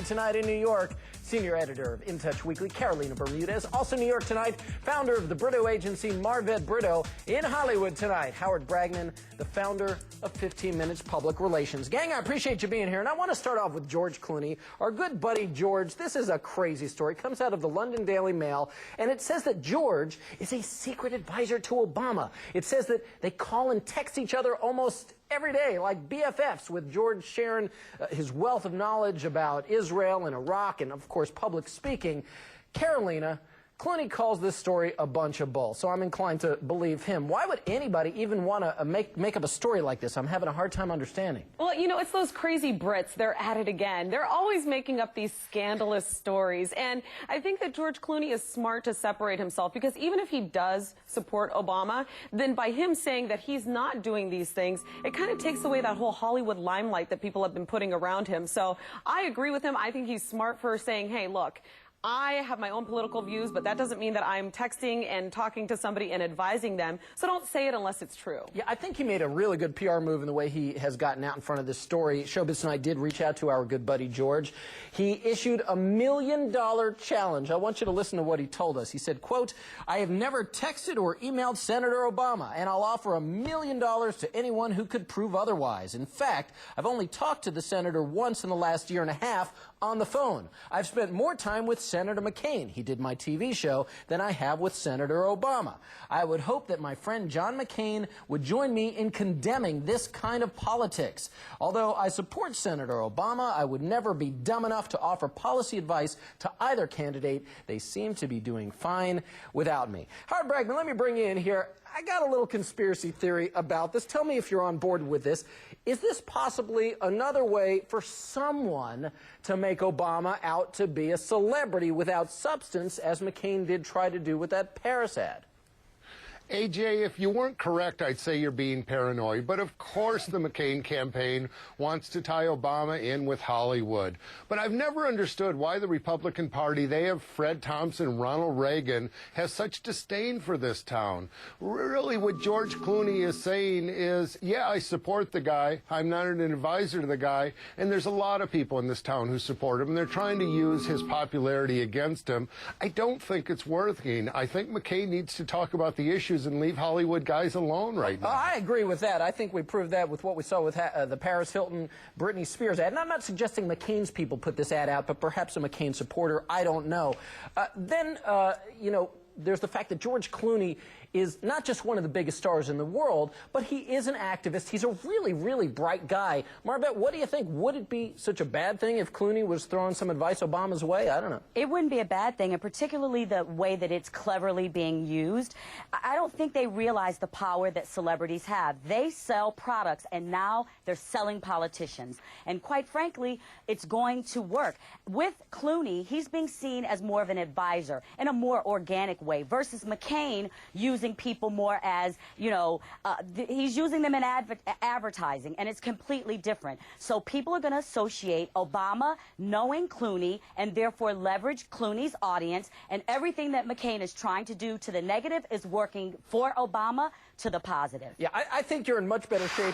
tonight in New York. Senior editor of In Touch Weekly, Carolina Bermudez. Also New York tonight, founder of the Brito agency, Marved Brito. In Hollywood tonight, Howard Bragman, the founder of 15 Minutes Public Relations. Gang, I appreciate you being here, and I want to start off with George Clooney. Our good buddy George, this is a crazy story. It comes out of the London Daily Mail, and it says that George is a secret advisor to Obama. It says that they call and text each other almost every day, like BFFs, with George sharing his wealth of knowledge about Israel and Iraq and, of course, public speaking. Carolina, Clooney calls this story a bunch of bull, so I'm inclined to believe him. Why would anybody even want to make up a story like this? I'm having a hard time understanding. Well, you know, it's those crazy Brits. They're at it again. They're always making up these scandalous stories. And I think that George Clooney is smart to separate himself, because even if he does support Obama, then by him saying that he's not doing these things, it kind of takes away that whole Hollywood limelight that people have been putting around him. So I agree with him. I think he's smart for saying, hey, look, I have my own political views, but that doesn't mean that I'm texting and talking to somebody and advising them. So don't say it unless it's true. Yeah, I think he made a really good PR move in the way he has gotten out in front of this story. Showbiz Tonight did reach out to our good buddy George. He issued a $1 million challenge. I want you to listen to what he told us. He said, quote, "I have never texted or emailed Senator Obama, and I'll offer $1 million to anyone who could prove otherwise. In fact, I've only talked to the senator once in the last year and a half on the phone. I've spent more time with Senator McCain, he did my TV show, than I have with Senator Obama. I would hope that my friend John McCain would join me in condemning this kind of politics. Although I support Senator Obama, I would never be dumb enough to offer policy advice to either candidate. They seem to be doing fine without me." Howard Bragman, let me bring you in here. I got a little conspiracy theory about this. Tell me if you're on board with this. Is this possibly another way for someone to make Obama out to be a celebrity without substance, as McCain did try to do with that Paris ad? AJ, if you weren't correct, I'd say you're being paranoid. But of course the McCain campaign wants to tie Obama in with Hollywood. But I've never understood why the Republican Party, they have Fred Thompson, Ronald Reagan, has such disdain for this town. Really, what George Clooney is saying is, yeah, I support the guy. I'm not an advisor to the guy. And there's a lot of people in this town who support him. And they're trying to use his popularity against him. I don't think it's working. I think McCain needs to talk about the issues and leave Hollywood guys alone right now. I agree with that. I think we proved that with what we saw with the Paris Hilton, Britney Spears ad. And I'm not suggesting McCain's people put this ad out, but perhaps a McCain supporter. I don't know. You know, there's the fact that George Clooney is not just one of the biggest stars in the world, but he is an activist. He's a really, really bright guy. Marvette, what do you think? Would it be such a bad thing if Clooney was throwing some advice Obama's way? I don't know. It wouldn't be a bad thing, and particularly the way that it's cleverly being used. I don't think they realize the power that celebrities have. They sell products, and now they're selling politicians. And quite frankly, it's going to work. With Clooney, he's being seen as more of an advisor in a more organic way, versus McCain using people more as, you know, he's using them in advertising, and it's completely different. So people are going to associate Obama knowing Clooney and therefore leverage Clooney's audience, and everything that McCain is trying to do to the negative is working for Obama to the positive. Yeah, I think you're in much better shape